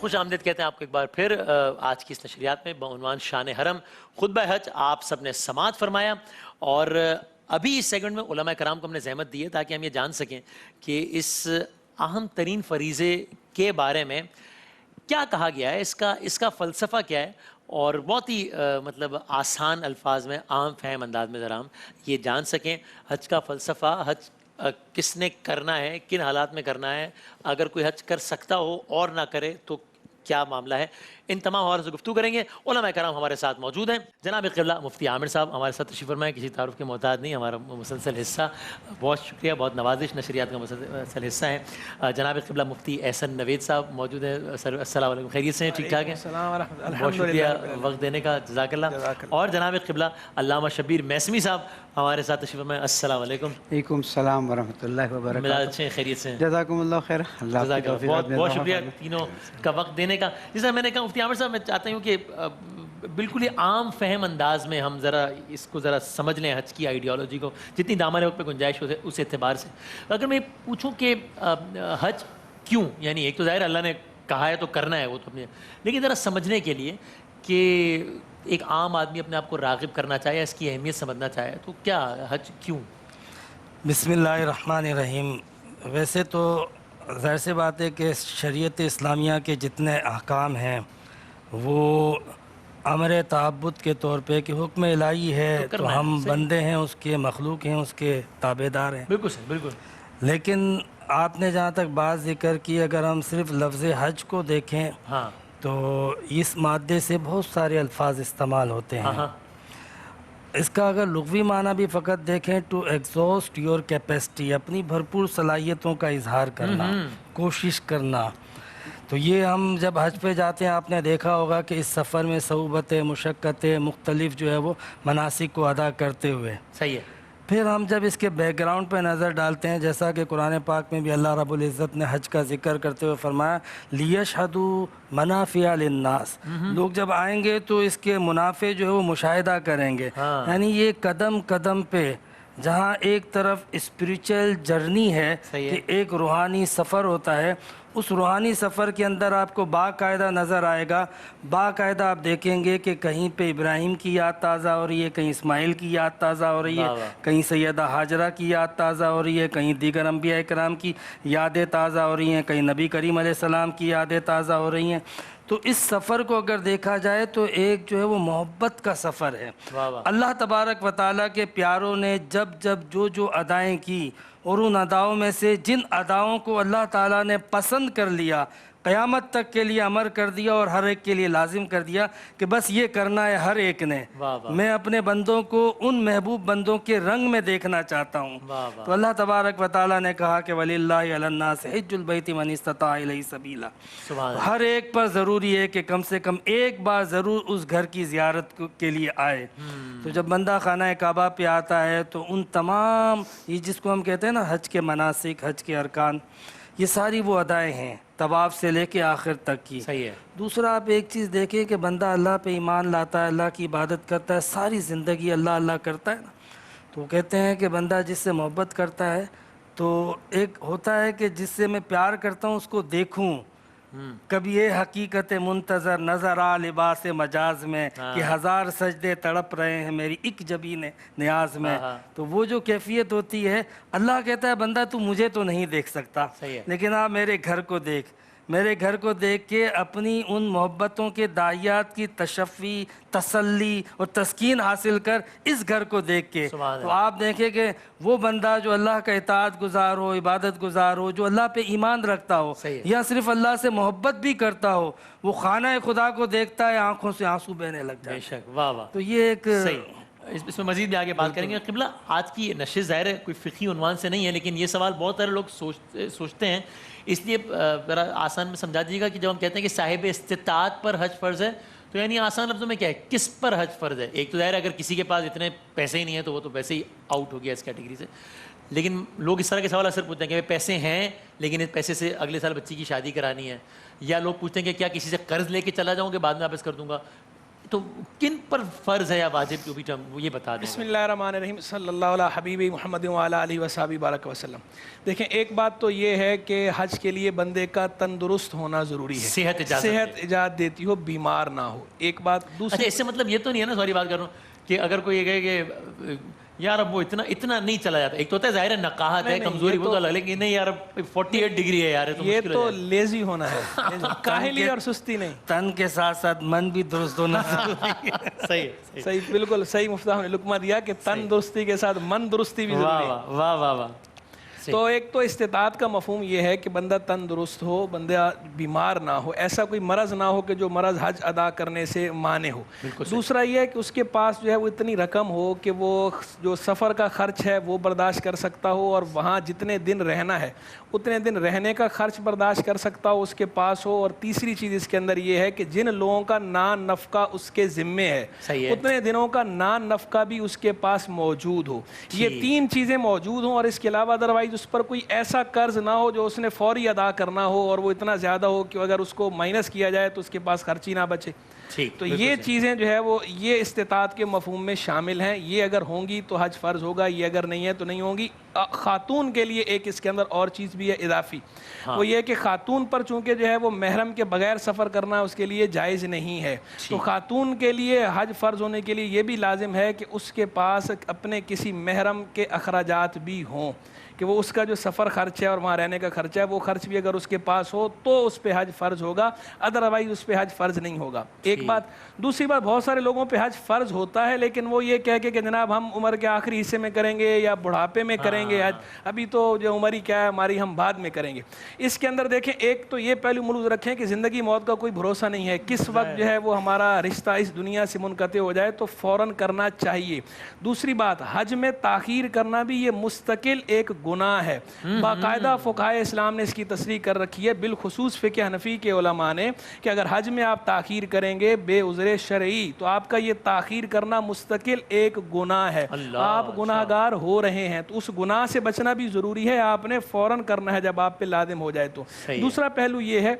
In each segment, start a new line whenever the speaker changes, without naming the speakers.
خوش آمدید کہتے ہیں آپ کو ایک بار پھر آج کی اس نشریات میں بعنوان شان حرم خطبہ حج آپ سب نے سماعت فرمایا، اور ابھی اس سیگمنٹ میں علماء کرام کو ہم نے زحمت دی ہے تاکہ ہم یہ جان سکیں کہ اس اہم ترین فریضے کے بارے میں کیا کہا گیا ہے، اس کا فلسفہ کیا ہے، اور بہت ہی مطلب آسان الفاظ میں عام فہم انداز میں ذرا ہم یہ جان سکیں حج کا فلسفہ، حج کس نے کرنا ہے، کن حالات میں کرنا ہے، اگر کوئی حج کر سکتا ہو اور نہ کرے تو کیا معاملہ ہے، ان تمام حوالوں سے گفتگو کریں گے۔ علماء کرام ہمارے ساتھ موجود ہیں، جناب قبلہ مفتی عامر صاحب ہمارے ساتھ تشریف فرمائے، کسی تعارف کے محتاج نہیں، ہمارا مسلسل حصہ، بہت شکریہ، بہت نوازش، نشریات کا مسلسل حصہ ہے۔ جناب قبلہ مفتی احسن نوید صاحب موجود ہیں، السلام علیکم، خیریت سے ہیں، ٹھیک ٹھاک ہیں؟ بہت شکریہ وقت دینے کا، جزاک اللہ۔ اور جناب قبلہ علامہ شبیر میثمی صاحب ہمارے ساتھ تشریف فرمائے، السلام علیکم۔
وعلیکم السلام ورحمۃ اللہ وبرکاتہ۔
مزاج اچھے ہیں، خیریت سے ہیں؟
جزاکم اللہ خیر، اللہ کی توفیق۔
بہت بہت شکریہ تینوں کا وقت دینے کا۔ جیسا میں نے کہا مفتی عامر صاحب، میں چاہتا ہوں کہ بالکل ہی عام فہم انداز میں ہم ذرا اس کو ذرا سمجھ لیں، حج کی آئیڈیالوجی کو جتنی دامن وقت پہ گنجائش ہو اس اعتبار سے۔ اگر میں پوچھوں کہ حج کیوں، یعنی ایک تو ظاہر اللہ نے کہا ہے تو کرنا ہے وہ تو اپنے، لیکن ذرا سمجھنے کے لیے کہ ایک عام آدمی اپنے آپ کو راغب کرنا چاہے، اس کی اہمیت سمجھنا چاہے تو کیا حج کیوں؟
بسم اللہ الرحمن الرحیم۔ ویسے تو ظاہر سی بات ہے کہ شریعت اسلامیہ کے جتنے احکام ہیں وہ امر تعبد کے طور پہ کہ حکم الہی ہے تو ہم بندے ہیں، اس کے مخلوق ہیں، اس کے تابع دار ہیں۔
بالکل صحیح، بالکل۔
لیکن آپ نے جہاں تک بات ذکر کی، اگر ہم صرف لفظ حج کو دیکھیں تو اس مادے سے بہت سارے الفاظ استعمال ہوتے ہیں۔ اس کا اگر لغوی معنی بھی فقط دیکھیں ٹو ایگزاسٹ یور کیپیسٹی، اپنی بھرپور صلاحیتوں کا اظہار کرنا، کوشش کرنا۔ تو یہ ہم جب حج پہ جاتے ہیں آپ نے دیکھا ہوگا کہ اس سفر میں صعوبتیں، مشقتیں مختلف جو ہے وہ مناسک کو ادا کرتے ہوئے،
صحیح ہے۔
پھر ہم جب اس کے بیک گراؤنڈ پہ نظر ڈالتے ہیں، جیسا کہ قرآن پاک میں بھی اللہ رب العزت نے حج کا ذکر کرتے ہوئے فرمایا لیشہدوا منافع للناس، لوگ جب آئیں گے تو اس کے منافع جو ہے وہ مشاہدہ کریں گے۔ یعنی یہ قدم قدم پہ جہاں ایک طرف اسپریچل جرنی ہے کہ ایک روحانی سفر ہوتا ہے، اس روحانی سفر کے اندر آپ کو باقاعدہ نظر آئے گا، باقاعدہ آپ دیکھیں گے کہ کہیں پہ ابراہیم کی یاد تازہ ہو رہی ہے، کہیں اسماعیل کی یاد تازہ ہو رہی ہے، کہیں سیدہ ہاجرہ کی یاد تازہ ہو رہی ہے، کہیں دیگر انبیاء کرام کی یادیں تازہ ہو رہی ہیں، کہیں نبی کریم علیہ السلام کی یادیں تازہ ہو رہی ہیں۔ تو اس سفر کو اگر دیکھا جائے تو ایک جو ہے وہ محبت کا سفر ہے۔ اللہ تبارک و تعالیٰ کے پیاروں نے جب جب جو ادائیں کی، اور ان اداؤں میں سے جن اداؤں کو اللہ تعالیٰ نے پسند کر لیا، قیامت تک کے لیے امر کر دیا اور ہر ایک کے لیے لازم کر دیا کہ بس یہ کرنا ہے ہر ایک نے، میں اپنے بندوں کو ان محبوب بندوں کے رنگ میں دیکھنا چاہتا ہوں۔ تو اللہ تبارک و تعالیٰ نے کہا کہ وَلِلَّهِ عَلَى النَّاسِ حِجُّ الْبَيْتِ مَنِ اسْتَطَاعَ إِلَيْهِ سَبِيلًا، ہر ایک پر ضروری ہے کہ کم سے کم ایک بار ضرور اس گھر کی زیارت کے لیے آئے۔ تو جب بندہ خانہ کعبہ پہ آتا ہے تو ان تمام یہ جس کو ہم کہتے ہیں نا حج کے مناسک، حج کے ارکان، یہ ساری وہ ادائیں ہیں طواف سے لے کے آخر تک کی۔
صحیح ہے۔
دوسرا آپ ایک چیز دیکھیں کہ بندہ اللہ پہ ایمان لاتا ہے، اللہ کی عبادت کرتا ہے، ساری زندگی اللہ اللہ کرتا ہے نا، تو کہتے ہیں کہ بندہ جس سے محبت کرتا ہے تو ایک ہوتا ہے کہ جس سے میں پیار کرتا ہوں اس کو دیکھوں، کبھی یہ حقیقت منتظر نظر آ لباس مجاز میں کہ ہزار سجدے تڑپ رہے ہیں میری ایک جبین نیاز میں، تو وہ جو کیفیت ہوتی ہے، اللہ کہتا ہے بندہ تو مجھے تو نہیں دیکھ سکتا، لیکن آپ میرے گھر کو دیکھ، میرے گھر کو دیکھ کے اپنی ان محبتوں کے داعیات کی تشفی، تسلی اور تسکین حاصل کر اس گھر کو دیکھ کے۔ تو آپ دیکھیں کہ وہ بندہ جو اللہ کا اطاعت گزار ہو، عبادت گزار ہو، جو اللہ پہ ایمان رکھتا ہو یا صرف اللہ سے محبت بھی کرتا ہو، وہ خانہ خدا کو دیکھتا ہے آنکھوں سے آنسو بہنے لگ جاتے ہیں۔
بے شک، واہ واہ۔
تو یہ ایک
اس میں مزید بھی آگے بات کریں گے۔ قبلہ آج کی نشست ظاہر ہے کوئی فقہی عنوان سے نہیں ہے، لیکن یہ سوال بہت سارے لوگ سوچتے ہیں، اس لیے ذرا آسان میں سمجھا دیجیے گا کہ جب ہم کہتے ہیں کہ صاحب استطاعت پر حج فرض ہے تو یعنی آسان لفظوں میں کیا ہے، کس پر حج فرض ہے؟ ایک تو ظاہر ہے اگر کسی کے پاس اتنے پیسے ہی نہیں ہیں تو وہ تو ویسے ہی آؤٹ ہو گیا اس کیٹیگری سے، لیکن لوگ اس طرح کے سوال اکثر پوچھتے ہیں کہ پیسے ہیں لیکن اس پیسے سے اگلے سال بچی کی شادی کرانی ہے، یا لوگ پوچھتے ہیں کہ کیا کسی سے قرض لے کے چلا جاؤں کہ بعد میں واپس کر دوں گا۔ تو کن پر فرض ہے یا واجب جو بھی وہ یہ بتا دیں.
بسم اللہ الرحمن الرحیم صلی اللہ علیہ حبیب محمد وعلی آلہ وصحبہ بارک وسلم. دیکھیں ایک بات تو یہ ہے کہ حج کے لیے بندے کا تندرست ہونا ضروری ہے.
صحت
اجازت دیتی ہو، بیمار نہ ہو. ایک بات.
اچھا اس سے مطلب یہ تو نہیں ہے نا، سوری بات کر رہا ہوں، کہ اگر کوئی یہ کہے کہ یار اب وہ اتنا نہیں چلا جاتا. ایک تو ہوتا ہے ظاہر ہے نقاہت ہے، کمزوری، وہ تو الگ، لیکن نہیں یار 48 ڈگری ہے یار،
یہ تو لیزی ہونا ہے، کاہلی اور سستی نہیں.
تن کے ساتھ ساتھ من بھی درست ہونا ضروری ہے.
صحیح، بالکل صحیح مفتاح نے لقمہ دیا کہ تن درستی کے ساتھ من درستی بھی ضروری ہے.
واہ واہ واہ.
تو ایک تو استطاعت کا مفہوم یہ ہے کہ بندہ تندرست ہو، بندہ بیمار نہ ہو، ایسا کوئی مرض نہ ہو کہ جو مرض حج ادا کرنے سے مانع ہو. دوسرا یہ ہے کہ اس کے پاس جو ہے وہ اتنی رقم ہو کہ وہ جو سفر کا خرچ ہے وہ برداشت کر سکتا ہو، اور وہاں جتنے دن رہنا ہے اتنے دن رہنے کا خرچ برداشت کر سکتا ہو اس کے پاس ہو. اور تیسری چیز اس کے اندر یہ ہے کہ جن لوگوں کا نان نفقہ اس کے ذمے ہے اتنے دنوں کا نان نفقہ بھی اس کے پاس موجود ہو. یہ تین چیزیں موجود ہوں، اور اس کے علاوہ ادروائز اس پر کوئی ایسا قرض نہ ہو جو اس نے فوری ادا کرنا ہو اور وہ اتنا زیادہ ہو کہ اگر اس کو مائنس کیا جائے تو اس کے پاس خرچی نہ بچے. تو یہ چیزیں جو ہے وہ یہ استطاعت کے مفہوم میں شامل ہیں. یہ اگر ہوں گی تو حج فرض ہوگا، یہ اگر نہیں ہے تو نہیں ہوں گی. خاتون کے لیے ایک اس کے اندر اور چیز بھی ہے اضافی، وہ یہ کہ خاتون پر چونکہ جو ہے وہ محرم کے بغیر سفر کرنا اس کے لیے جائز نہیں ہے. تو خاتون کے لیے حج فرض ہونے کے لیے یہ بھی لازم ہے کہ اس کے پاس اپنے کسی محرم کے اخراجات بھی ہوں، کہ وہ اس کا جو سفر خرچ ہے اور وہاں رہنے کا خرچہ ہے وہ خرچ بھی اگر اس کے پاس ہو تو اس پہ حج فرض ہوگا، ادروائز اس پہ حج فرض نہیں ہوگا. ایک بات. دوسری بات، بہت سارے لوگوں پہ حج فرض ہوتا ہے لیکن وہ یہ کہہ کے کہ جناب ہم عمر کے آخری حصے میں کریں گے یا بڑھاپے میں کریں گے حج، ابھی تو جو عمر ہی کیا ہے ہماری، ہم بعد میں کریں گے. اس کے اندر دیکھیں ایک تو یہ پہلو ملحوظ رکھیں کہ زندگی موت کا کوئی بھروسہ نہیں ہے، کس وقت جو ہے وہ ہمارا رشتہ اس دنیا سے منقطع ہو جائے تو فوراً کرنا چاہیے. دوسری بات، حج میں تاخیر کرنا بھی یہ مستقل ایک گناہ ہے. باقاعدہ فقہائے اسلام نے اس کی تصریح کر رکھی ہے، بالخصوص فقہ حنفی کے علماء نے، کہ اگر حج میں آپ تاخیر کریں گے بے عذر شرعی تو آپ کا یہ تاخیر کرنا مستقل ایک گناہ ہے، آپ گناہگار ہو رہے ہیں. تو اس گناہ سے بچنا بھی ضروری ہے، آپ نے فوراً کرنا ہے جب آپ پہ لازم ہو جائے تو. دوسرا پہلو یہ ہے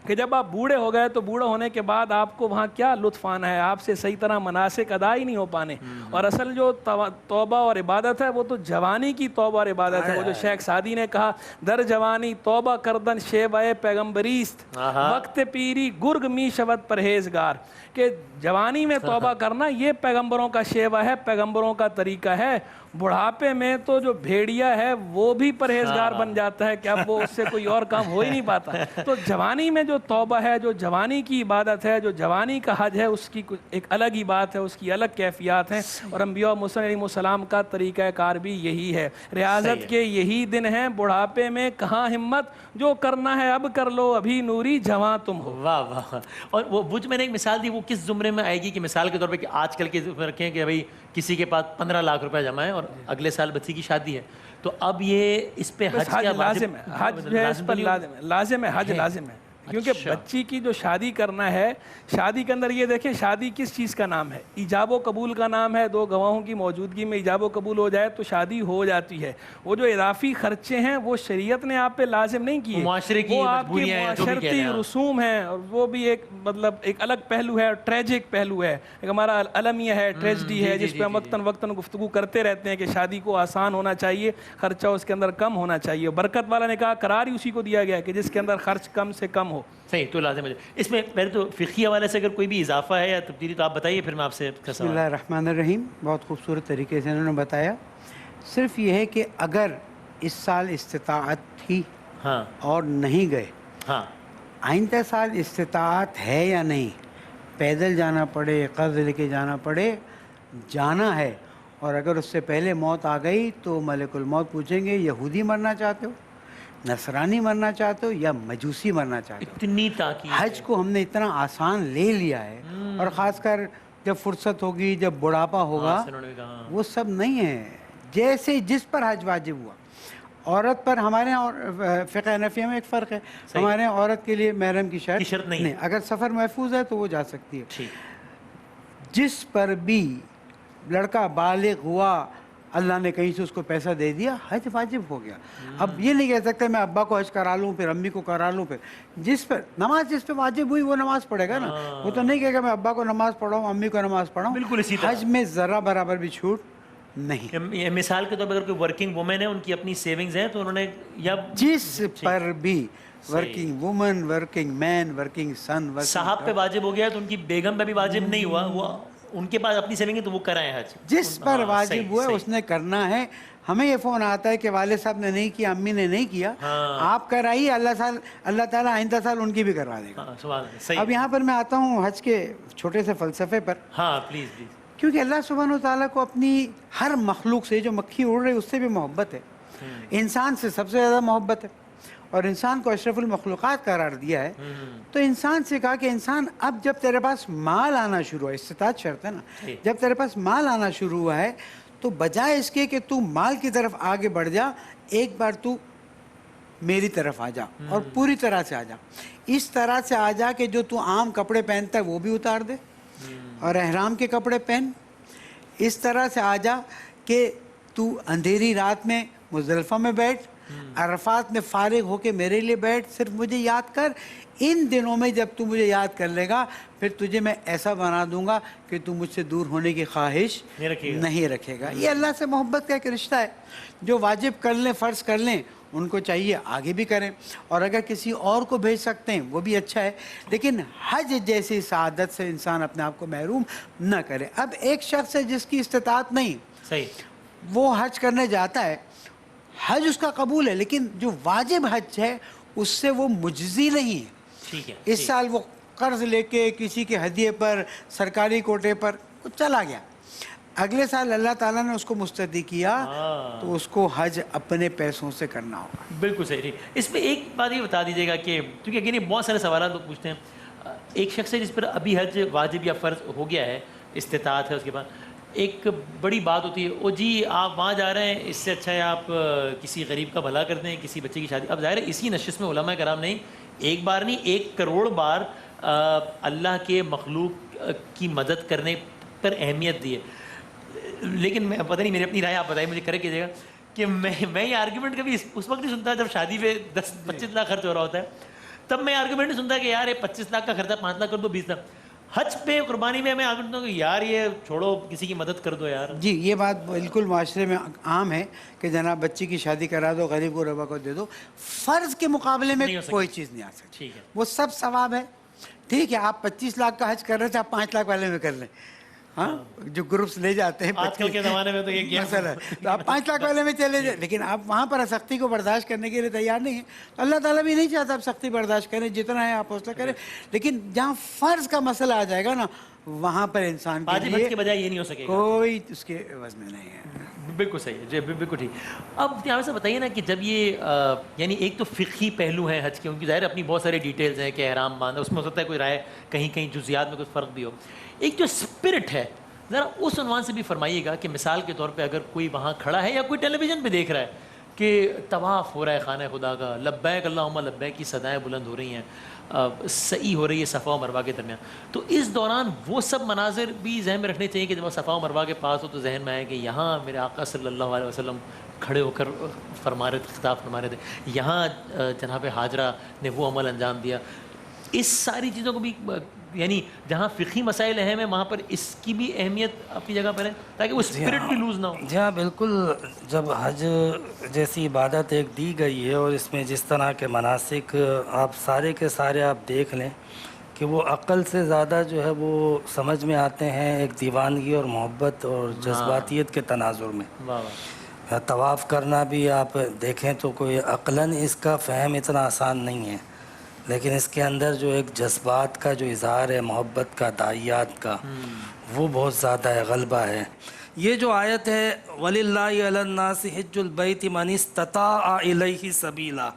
کہ جب آپ بوڑھے ہو گئے تو بوڑھا ہونے کے بعد آپ کو وہاں کیا لطف آنا ہے، آپ سے صحیح طرح مناسک ادا ہی نہیں ہو پانے. اور اصل جو توبہ اور عبادت ہے وہ تو جوانی کی توبہ اور عبادت ہے. وہ جو شیخ سعدی نے کہا، در جوانی توبہ کردن شیبہ پیغمبریست، وقت پیری گرگ می شود پرہیزگار. کہ جوانی میں توبہ کرنا یہ پیغمبروں کا شیوہ ہے، پیغمبروں کا طریقہ ہے. بڑھاپے میں تو جو بھیڑیا ہے وہ بھی پرہیزگار بن جاتا ہے کہ اب وہ اس سے کوئی اور کام ہو ہی نہیں پاتا. تو جوانی میں جو توبہ ہے، جو جوانی کی عبادت ہے، جو جوانی کا حج ہے، اس کی ایک الگ ہی بات ہے، اس کی الگ کیفیات ہیں. اور انبیاء و مرسلین علیہ السلام کا طریقہ کار بھی یہی ہے. ریاضت کے یہی دن ہیں، بڑھاپے میں کہاں ہمت، جو کرنا ہے اب کر لو، ابھی نوری جوان تم ہو.
واہ واہ. اور وہ جو میں نے ایک مثال دی وہ کس زمرے میں آئے گی؟ کہ مثال کے طور پہ کہ آج کل کے رکھیں کہ بھائی کسی کے پاس 15 لاکھ روپے جمع ہے اور اگلے سال بچی کی شادی ہے، تو اب یہ اس پہ حج
لازم ہے، حج جو ہے اس پر لازم ہے، حج لازم ہے. کیونکہ بچی کی جو شادی کرنا ہے، شادی کے اندر یہ دیکھیں شادی کس چیز کا نام ہے؟ ایجاب و قبول کا نام ہے. دو گواہوں کی موجودگی میں ایجاب و قبول ہو جائے تو شادی ہو جاتی ہے. وہ جو اضافی خرچے ہیں وہ شریعت نے آپ پہ لازم نہیں کیے،
معاشرے کی
وہ آپ کے معاشرتی رسوم ہیں، اور وہ بھی ایک مطلب ایک الگ پہلو ہے، ٹریجک پہلو ہے. ایک ہمارا المیہ ہے، ٹریجڈی ہے، جس پہ ہم وقتاً وقتاً گفتگو کرتے رہتے ہیں کہ شادی کو آسان ہونا چاہیے، خرچہ اس کے اندر کم ہونا چاہیے. برکت والا نے کہا قرار ہی اسی کو دیا گیا کہ جس کے اندر خرچ کم سے کم ہو.
صحیح. تو لازم ہے. اس میں پہلے تو فقہی حوالے سے اگر کوئی بھی اضافہ ہے یا تبدیلی تو آپ بتائیے، پھر میں آپ سے
بسم اللہ الرحمن الرحیم. بہت خوبصورت طریقے سے انہوں نے بتایا. صرف یہ ہے کہ اگر اس سال استطاعت تھی اور نہیں گئے، آئندہ سال استطاعت ہے یا نہیں، پیدل جانا پڑے، قرض لے کے جانا پڑے، جانا ہے، اور اگر اس سے پہلے موت آ گئی تو ملک الموت پوچھیں گے یہودی مرنا چاہتے ہو، نصرانی مرنا چاہتے ہو یا مجوسی مرنا چاہتے ہو.
اتنی تاکید.
حج کو ہم نے اتنا آسان لے لیا ہے، اور خاص کر جب فرصت ہوگی، جب بڑھاپا ہوگا، وہ سب نہیں ہے. جیسے جس پر حج واجب ہوا، عورت پر ہمارے یہاں فقہ حنفیہ میں ایک فرق ہے، ہمارے یہاں عورت کے لیے محرم کی شرط نہیں، اگر سفر محفوظ ہے تو وہ جا سکتی ہے. جس پر بھی لڑکا بالغ ہوا اللہ نے کہیں سے اس کو پیسہ دے دیا, حج واجب ہو گیا. اب یہ نہیں کہہ سکتے میں ابا کو حج کرا لوں پھر امی کو کرا لوں, پھر جس پہ نماز جس پہ واجب ہوئی وہ نماز پڑھے گا نا. وہ تو نہیں کہے گا میں ابا کو نماز پڑھاؤں امی کو نماز پڑھاؤں.
بالکل اسی طرح
حج میں ذرا برابر بھی چھوٹ نہیں.
مثال کے طور پر اگر کوئی ورکنگ وومن ہے, ان کی اپنی سیونگز ہیں, تو انہوں نے یا
جس پر بھی ورکنگ وومن, ورکنگ مین, ورکنگ سن,
صاحب پہ واجب ہو گیا تو ان کی بیگم پہ بھی واجب نہیں ہوا, وہ ان کے پاس اپنی سیونگ ہے تو وہ کرائیں حج.
جس پر واجب ہوا ہے اس نے کرنا ہے. ہمیں یہ فون آتا ہے کہ والد صاحب نے نہیں کیا, امی نے نہیں کیا, آپ کرائیے, اللہ تعالیٰ آئندہ سال ان کی بھی کروا دے گا. اب یہاں پر میں آتا ہوں حج کے چھوٹے سے فلسفے پر.
ہاں پلیز پلیز.
کیونکہ اللہ سبحانہ و تعالیٰ کو اپنی ہر مخلوق سے, جو مکھی اڑ رہی اس سے بھی محبت ہے, انسان سے سب سے زیادہ محبت ہے, اور انسان کو اشرف المخلوقات قرار دیا ہے. تو انسان سے کہا کہ انسان اب جب تیرے پاس مال آنا شروع ہے, استطاعت شرط ہے نا, جب تیرے پاس مال آنا شروع ہوا ہے تو بجائے اس کے کہ تو مال کی طرف آگے بڑھ جا, ایک بار تو میری طرف آ جا اور پوری طرح سے آ جا. اس طرح سے آ جا کہ جو تو عام کپڑے پہنتا ہے وہ بھی اتار دے اور احرام کے کپڑے پہن. اس طرح سے آ جا کہ تو اندھیری رات میں مزدلفہ میں بیٹھ, عرفات میں فارغ ہو کے میرے لیے بیٹھ, صرف مجھے یاد کر. ان دنوں میں جب تو مجھے یاد کر لے گا پھر تجھے میں ایسا بنا دوں گا کہ تو مجھ سے دور ہونے کی خواہش نہیں رکھے گا. یہ اللہ سے محبت کا ایک رشتہ ہے. جو واجب کر لیں, فرض کر لیں, ان کو چاہیے آگے بھی کریں, اور اگر کسی اور کو بھیج سکتے ہیں وہ بھی اچھا ہے, لیکن حج جیسی سعادت سے انسان اپنے آپ کو محروم نہ کرے. اب ایک شخص ہے جس کی استطاعت نہیں,
صحیح,
وہ حج کرنے جاتا ہے, حج اس کا قبول ہے, لیکن جو واجب حج ہے اس سے وہ مجزی نہیں ہے.
ٹھیک ہے.
اس سال وہ قرض لے کے کسی کے ہدیے پر, سرکاری کوٹے پر چلا گیا, اگلے سال اللہ تعالیٰ نے اس کو مستدی کیا تو اس کو حج اپنے پیسوں سے کرنا ہوگا.
بالکل صحیح. اس پہ ایک بات یہ بتا دیجیے گا کہ کیونکہ اگین یہ بہت سارے سوالات لوگ پوچھتے ہیں, ایک شخص ہے جس پر ابھی حج واجب یا فرض ہو گیا ہے, استطاعت ہے اس کے بعد, ایک بڑی بات ہوتی ہے, او جی آپ وہاں جا رہے ہیں, اس سے اچھا ہے آپ کسی غریب کا بھلا کر دیں, کسی بچے کی شادی. اب ظاہر ہے اسی نشست میں علماء کرام نہیں, ایک بار نہیں 1 کروڑ بار اللہ کے مخلوق کی مدد کرنے پر اہمیت دی ہے. لیکن میں پتہ نہیں, میری اپنی رائے آپ بتائیے, مجھے کرے کیجیے گا کہ میں یہ آرگیومنٹ کبھی اس وقت نہیں سنتا جب شادی پہ 10-25 لاکھ خرچ ہو رہا ہوتا ہے, تب میں آرگیومنٹ نہیں سنتا کہ یار یہ 25 لاکھ کا خرچہ 5 لاکھ کر دو, 20 لاکھ. حج پہ قربانی میں آرگیومنٹ ہوں کہ یار یہ چھوڑو, کسی کی مدد کر دو یار.
جی یہ بات بالکل معاشرے میں عام ہے کہ جناب بچی کی شادی کرا دو, غریب کو ربا کو دے دو. فرض کے مقابلے میں کوئی چیز نہیں آ سکتی.
ٹھیک ہے,
وہ سب ثواب ہے. ٹھیک ہے, آپ 25 لاکھ کا حج کر رہے تھے, آپ 5 لاکھ والے میں کر لیں. ہاں, جو گروپس لے جاتے ہیں
آج کل کے زمانے میں تو یہ کیا
مسئلہ ہے, تو آپ 5 لاکھ والے میں چلے جائیں, لیکن آپ وہاں پر سختی کو برداشت کرنے کے لیے تیار نہیں ہیں. تو اللہ تعالیٰ بھی نہیں چاہتا آپ سختی برداشت کریں, جتنا ہے آپ حوصلہ کریں. لیکن جہاں فرض کا مسئلہ آ جائے گا نا, وہاں پر انسان
واجب حج کے بجائے یہ نہیں ہو سکے گا,
کوئی اس کے عوض میں نہیں ہے.
بالکل صحیح ہے جی, بالکل ٹھیک. اب یہاں سے بتائیے نا کہ جب یہ یعنی ایک تو فقہی پہلو ہے حج کے, ان کی ظاہر اپنی بہت ساری ڈیٹیلز ہیں کہ احرام باندھا, اس میں ہو سکتا ہے کوئی رائے کہیں کہیں جزیات میں کچھ فرق بھی ہو. ایک جو اسپرٹ ہے ذرا اس عنوان سے بھی فرمائیے گا کہ مثال کے طور پہ اگر کوئی وہاں کھڑا ہے یا کوئی ٹیلی ویژن پہ دیکھ رہا ہے کہ طواف ہو رہا ہے خانہ خدا کا, لبیک اللہم لبیک کی صدائیں بلند ہو رہی ہیں, سعی ہو رہی ہے صفا و مروہ کے درمیان, تو اس دوران وہ سب مناظر بھی ذہن میں رکھنے چاہیے کہ جب وہ صفا و مروہ کے پاس ہو تو ذہن میں آئے کہ یہاں میرے آقا صلی اللہ علیہ وسلم کھڑے ہو کر فرما رہے تھے, خطاب فرما رہے تھے, یہاں جناب حاجرہ نے وہ عمل انجام دیا. اس ساری چیزوں کو بھی یعنی جہاں فقہی مسائل اہم ہیں وہاں پر اس کی بھی اہمیت اپنی جگہ پر ہے تاکہ وہ اسپرٹ بھی لوز نہ ہو.
جی ہاں بالکل. جب حج جیسی عبادت ایک دی گئی ہے اور اس میں جس طرح کے مناسک آپ سارے کے سارے آپ دیکھ لیں کہ وہ عقل سے زیادہ جو ہے وہ سمجھ میں آتے ہیں ایک دیوانگی اور محبت اور جذباتیت کے تناظر میں. طواف کرنا بھی آپ دیکھیں تو کوئی عقلاً اس کا فہم اتنا آسان نہیں ہے, لیکن اس کے اندر جو ایک جذبات کا جو اظہار ہے, محبت کا, داعیات کا, وہ بہت زیادہ ہے, غلبہ ہے. یہ جو آیت ہے وَلِلَّهِ عَلَى النَّاسِ حِجُّ الْبَيْتِ مَنِ اسْتَطَاعَ إِلَيْهِ سَبِيلًا,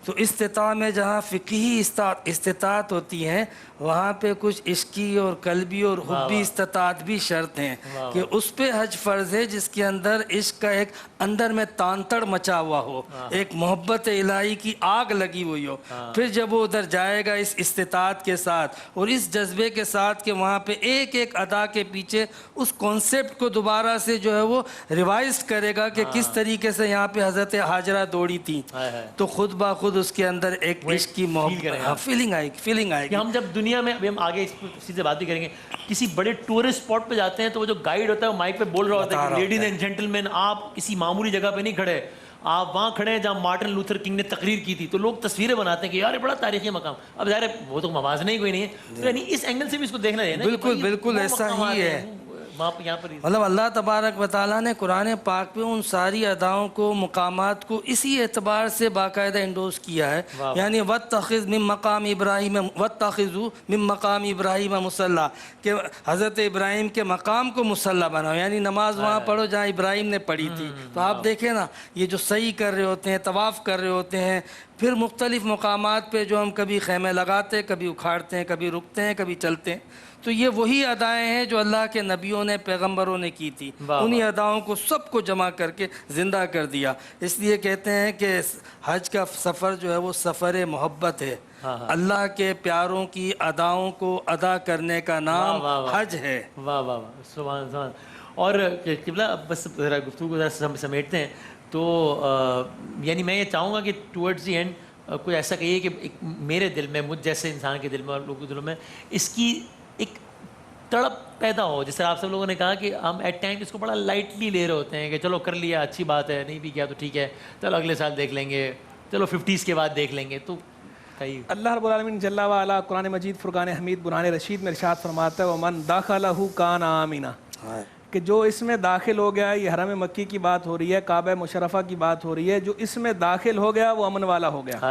تو استطاع میں جہاں فقہی استطاعت ہوتی ہیں وہاں پہ کچھ عشقی اور قلبی اور حبی استطاعت بھی شرط ہیں کہ اس پہ حج فرض ہے جس کے اندر عشق کا ایک اندر میں تانتڑ مچا ہوا ہو, ایک محبت الہی کی آگ لگی ہوئی ہو. پھر جب وہ ادھر جائے گا اس استطاعت کے ساتھ اور اس جذبے کے ساتھ کہ وہاں پہ ایک ایک ادا کے پیچھے اس کانسیپٹ کو دوبارہ دوبارہ سے جو ہے وہ ریوائز کرے گا کہ کس طریقے سے یہاں پہ حضرت ہاجرہ دوڑی تھی، تو خود بخود اس کے اندر ایک عشق کی فیلنگ آئے گی.
ہم جب دنیا میں ابھی ہم آگے اسی سے بات بھی کریں گے، کسی بڑے ٹورسٹ اسپاٹ پہ جاتے ہیں تو وہ جو گائیڈ ہوتا ہے وہ مائک پہ بول رہا ہوتا ہے کہ لیڈیز اینڈ جینٹلمین آپ کسی معمولی جگہ پہ نہیں کھڑے، آپ وہاں کھڑے ہیں جہاں مارٹن لوتھر کنگ نے تقریر کی تھی. تو لوگ تصویریں بناتے ہیں کہ یار بڑا تاریخی مقام. اب ظاہر ہے وہ تو موازنہ ہی کوئی نہیں ہے، تو یعنی اس اینگل سے بھی اس کو دیکھنا ہے.
بالکل ایسا ہی ہے. مطلب اللہ تبارک و تعالیٰ نے قرآن پاک میں ان ساری اداؤں کو، مقامات کو اسی اعتبار سے باقاعدہ انڈوز کیا ہے. یعنی وَاتَّخِذْ مِن مقام ابراہیم وَاتَّخِذُوا مِن مقام ابراہیم مصلی، کہ حضرت ابراہیم کے مقام کو مصلی بناؤ، یعنی نماز وہاں پڑھو جہاں ابراہیم نے پڑھی تھی. تو آپ دیکھیں نا، یہ جو سعی کر رہے ہوتے ہیں، طواف کر رہے ہوتے ہیں، پھر مختلف مقامات پہ جو ہم کبھی خیمے لگاتے، کبھی اکھاڑتے ہیں، کبھی رکتے ہیں، کبھی چلتے ہیں، تو یہ وہی ادائیں ہیں جو اللہ کے نبیوں نے، پیغمبروں نے کی تھی. انہی اداؤں کو سب کو جمع کر کے زندہ کر دیا. اس لیے کہتے ہیں کہ حج کا سفر جو ہے وہ سفر محبت ہے. اللہ کے پیاروں کی اداؤں کو ادا کرنے کا نام حج ہے.
واہ واہ واہ، سبحان سبحان. اور قبلہ بس ذرا گفتگو کو ذرا سمیٹتے ہیں تو یعنی میں یہ چاہوں گا کہ ٹورڈز دی اینڈ کوئی ایسا کہیے کہ میرے دل میں، مجھ جیسے انسان کے دل میں اور لوگوں کے دلوں میں اس کی ایک تڑپ پیدا ہو. جس طرح آپ سب لوگوں نے کہا کہ ہم ایٹ ٹائم اس کو بڑا لائٹلی لے رہے ہوتے ہیں کہ چلو کر لیا اچھی بات ہے، نہیں بھی کیا تو ٹھیک ہے، چلو اگلے سال دیکھ لیں گے، چلو 50s کے بعد دیکھ لیں گے. تو
اللہ رب العالمین جل وعلا قرآن مجید فرقان حمید برہان رشید میں ارشاد فرماتا ہے وَمَنْ دَخَلَهُ كَانَ آمِنًا، کہ جو اس میں داخل ہو گیا، یہ حرم مکی کی بات ہو رہی ہے، کعبہ مشرفہ کی بات ہو رہی ہے، جو اس میں داخل ہو گیا وہ امن والا ہو گیا.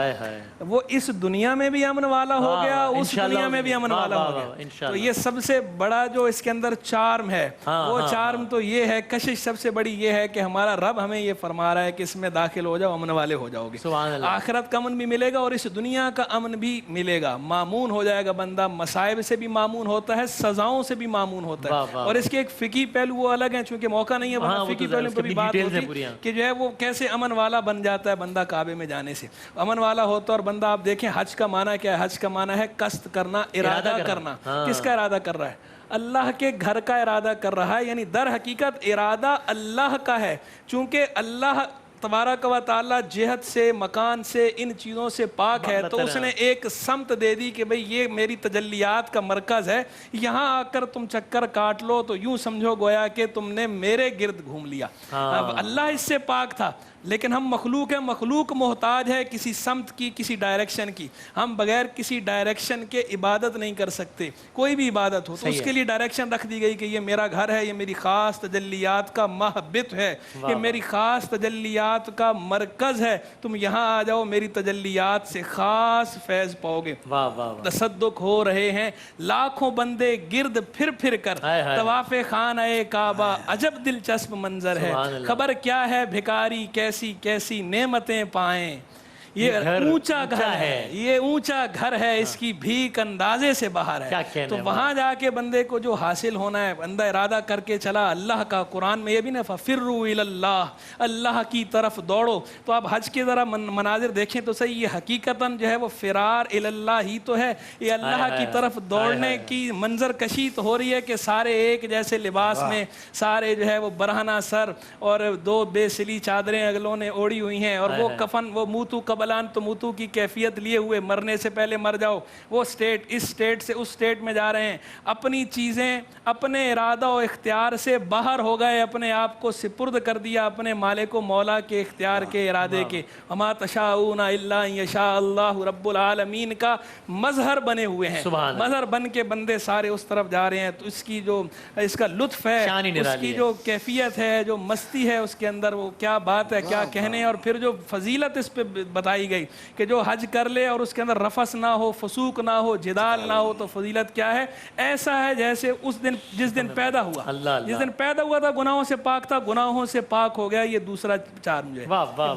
وہ اس دنیا میں بھی امن والا ہو گیا، اس دنیا میں بھی امن والا ہو گیا. تو یہ سب سے بڑا جو اس کے اندر چارم ہے، وہ چارم تو یہ ہے، کشش سب سے بڑی یہ ہے کہ ہمارا رب ہمیں یہ فرما رہا ہے کہ اس میں داخل ہو جاؤ، امن والے ہو جاؤ گے. آخرت کا امن بھی ملے گا اور اس دنیا کا امن بھی ملے گا. معمون ہو جائے گا بندہ، مصائب سے بھی معمون ہوتا ہے، سزاؤں سے بھی معمون ہوتا ہے. اور اس کے ایک فقہی پہلو وہ الگ ہیں، چونکہ موقع نہیں ہے ورنہ فقہی پہلو پر بھی بات ہوتی کہ جو ہے وہ کیسے امن والا بن جاتا ہے بندہ کعبے میں جانے سے. امن والا ہوتا ہے. اور بندہ آپ دیکھیں حج کا معنی کیا ہے؟ حج کا معنی ہے قصد کرنا، ارادہ کرنا. کس کا ارادہ کر رہا ہے؟ اللہ کے گھر کا ارادہ کر رہا ہے. یعنی در حقیقت ارادہ اللہ کا ہے، چونکہ اللہ تبارک و تعالیٰ جہت سے، مکان سے، ان چیزوں سے پاک ہے، تو اس نے ایک سمت دے دی کہ بھئی یہ میری تجلیات کا مرکز ہے، یہاں آ کر تم چکر کاٹ لو تو یوں سمجھو گویا کہ تم نے میرے گرد گھوم لیا. اب اللہ اس سے پاک تھا، لیکن ہم مخلوق ہیں. مخلوق محتاج ہے کسی سمت کی، کسی ڈائریکشن کی. ہم بغیر کسی ڈائریکشن کے عبادت نہیں کر سکتے. کوئی بھی عبادت ہو تو اس کے لیے ڈائریکشن رکھ دی گئی کہ یہ میرا گھر ہے، یہ میری خاص تجلیات کا محبت ہے، یہ میری خاص تجلیات کا مرکز ہے، تم یہاں آ جاؤ، میری تجلیات سے خاص فیض پاؤ گے. تصدق ہو رہے ہیں لاکھوں بندے گرد پھر پھر کر، طواف خانہ کعبہ عجب دلچسپ منظر ہے. خبر کیا ہے بھکاری کیسی کیسی نعمتیں پائیں. یہ اونچا گھر ہے، یہ اونچا گھر ہے، اس کی بھیک اندازے سے باہر ہے. تو وہاں جا کے بندے کو جو حاصل ہونا ہے، بندہ ارادہ کر کے چلا اللہ کا. قرآن میں یہ بھی نا فَفِرُّوا إِلَى اللَّهِ، اللہ کی طرف دوڑو. تو آپ حج کے ذرا مناظر دیکھیں تو صحیح، یہ حقیقتاً جو ہے وہ فرار الی اللہ ہی تو ہے. یہ اللہ کی طرف دوڑنے کی منظر کشی تو ہو رہی ہے کہ سارے ایک جیسے لباس میں، سارے جو ہے وہ برہنہ سر اور دو بے سلی چادریں اگلوں نے اوڑی ہوئی ہیں، اور وہ کفن، وہ موتو قبلان تو موتو کی کیفیت لیے ہوئے، مرنے سے پہلے مر جاؤ. وہ سٹیٹ اس سٹیٹ سے اس سٹیٹ میں جا رہے ہیں. اپنی چیزیں اپنے ارادہ و اختیار سے باہر ہو گئے، اپنے آپ کو سپرد کر دیا اپنے مالک و مولا کے اختیار کے، ارادے کے. وما تشاءون الا ان یشاء اللہ رب العالمین کا مظہر بنے ہوئے ہیں. مظہر بن کے بندے سارے اس طرف جا رہے ہیں. تو اس کی جو اس کا لطف ہے، اس کی جو کیفیت ہے، جو مستی ہے اس کے اندر، وہ کیا بات ہے، کیا کہنے. اور پھر جو فضیلت اس پہ بتائی گئی کہ جو حج کر لے اور اس کے اندر رفث نہ ہو، فسوق نہ ہو، جدال نہ ہو، تو فضیلت کیا ہے؟ ایسا ہے جیسے اس دن جس دن پیدا ہوا، جس دن پیدا ہوا تھا گناہوں سے پاک تھا، گناہوں سے پاک ہو گیا. یہ دوسرا چارم جو ہے،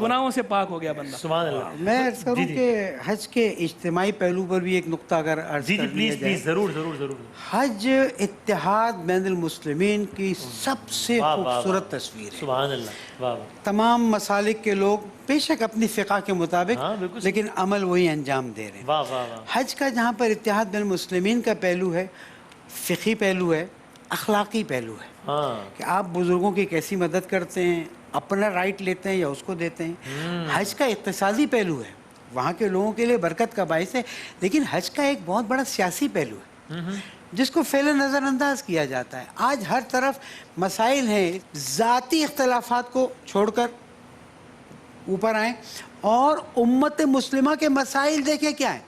گناہوں سے پاک ہو گیا بندہ.
سبحان اللہ.
میں عرض کروں کہ حج کے اجتماعی پہلو پر بھی ایک نقطہ اگر عرض کر دیا جائے.
ضرور ضرور ضرور.
حج اتحاد بین المسلمین کی سب سے خوبصورت تصویر ہے.
سبحان اللہ.
تمام مسالک کے لوگ بے شک اپنی فقہ کے مطابق، لیکن عمل وہی انجام دے رہے ہیں. حج کا جہاں پر اتحاد بین المسلمین کا پہلو ہے، فقہی پہلو ہے، اخلاقی پہلو ہے
ہاں
کہ آپ بزرگوں کی کیسی مدد کرتے ہیں, اپنا رائٹ لیتے ہیں یا اس کو دیتے ہیں. حج کا اقتصادی پہلو ہے, وہاں کے لوگوں کے لیے برکت کا باعث ہے, لیکن حج کا ایک بہت بڑا سیاسی پہلو ہے جس کو فعلا نظر انداز کیا جاتا ہے. آج ہر طرف مسائل ہیں, ذاتی اختلافات کو چھوڑ کر اوپر آئیں اور امت مسلمہ کے مسائل دیکھیں کیا ہیں.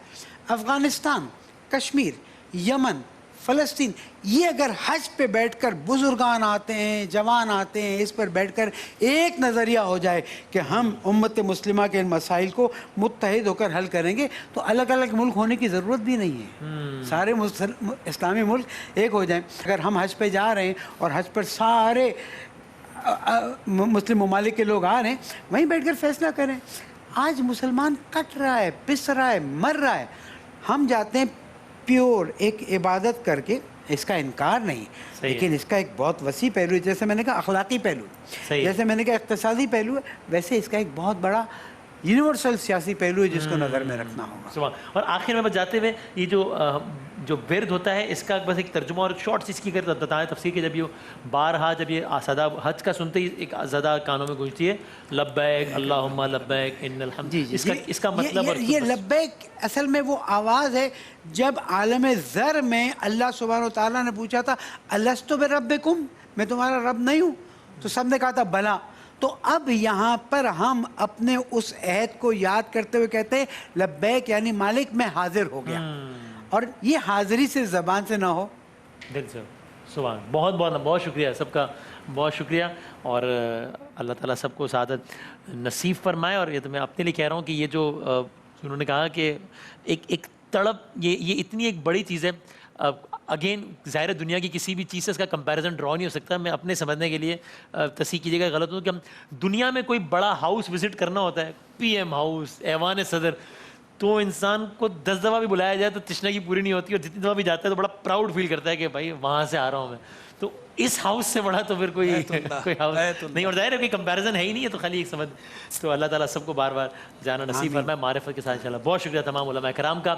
افغانستان, کشمیر, یمن, فلسطین, یہ اگر حج پہ بیٹھ کر بزرگان آتے ہیں, جوان آتے ہیں, اس پر بیٹھ کر ایک نظریہ ہو جائے کہ ہم امت مسلمہ کے ان مسائل کو متحد ہو کر حل کریں گے, تو الگ الگ ملک ہونے کی ضرورت بھی نہیں ہے, سارے اسلامی ملک ایک ہو جائیں. اگر ہم حج پہ جا رہے ہیں اور حج پر سارے مسلم ممالک کے لوگ آ رہے ہیں, وہیں بیٹھ کر فیصلہ کریں. آج مسلمان کٹ رہا ہے, پس رہا ہے, مر رہا ہے. ہم جاتے ہیں پیور ایک عبادت کر کے, اس کا انکار نہیں, لیکن اس کا ایک بہت وسیع پہلو ہے. جیسے میں نے کہا اخلاقی پہلو, جیسے میں نے کہا اقتصادی پہلو ہے, ویسے اس کا ایک بہت بڑا یونیورسل سیاسی پہلو ہے جس کو نظر میں رکھنا ہوگا.
اور آخر میں بس جاتے ہوئے یہ جو ورد ہوتا ہے اس کا بس ایک ترجمہ اور شارٹ سی اس کی اگر بتائیں تفسیر کہ جب یہ بارہا جب یہ صدا حج کا سنتے ہی ایک صدا کانوں میں گونجتی ہے, لبیک اللہم لبیک ان الحمد, اس کا مطلب
یہ لبیک اصل میں وہ آواز ہے جب عالم ذر میں اللہ سبحانہ و تعالیٰ نے پوچھا تھا الست بربکم, میں تمہارا رب نہیں ہوں, تو سب نے کہا تھا بلا. تو اب یہاں پر ہم اپنے اس عہد کو یاد کرتے ہوئے کہتے ہیں لبیک یعنی مالک میں حاضر ہو گیا, اور یہ حاضری سے زبان سے نہ ہو,
دل سے. سبحان, بہت بہت بہت شکریہ, سب کا بہت شکریہ, اور اللہ تعالیٰ سب کو سعادت نصیب فرمائے. اور یہ تو میں اپنے لیے کہہ رہا ہوں کہ یہ جو انہوں نے کہا کہ ایک تڑپ, یہ اتنی ایک بڑی چیز ہے. اگین ظاہر دنیا کی کسی بھی چیز سے اس کا کمپیریزن ڈرا نہیں ہو سکتا. میں اپنے سمجھنے کے لیے تصحیح کیجیے گا غلط ہوں کہ ہم دنیا میں کوئی بڑا ہاؤس وزٹ کرنا ہوتا ہے, پی ایم ہاؤس, ایوان صدر, تو انسان کو 10 دفعہ بھی بلایا جائے تو تشنگی پوری نہیں ہوتی, اور جتنی دفعہ بھی جاتا ہے تو بڑا پراؤڈ فیل کرتا ہے کہ بھائی وہاں سے آ رہا ہوں میں. تو اس ہاؤس سے بڑا تو پھر کوئی ہاؤس نہیں, اور ظاہر ہے کوئی کمپیریزن ہے ہی نہیں ہے, تو خالی ایک سمجھ. تو اللہ تعالیٰ سب کو بار بار جانا نصیب فرمائے معرفت کے ساتھ. انشاءاللہ بہت شکریہ تمام علماء کرام کا.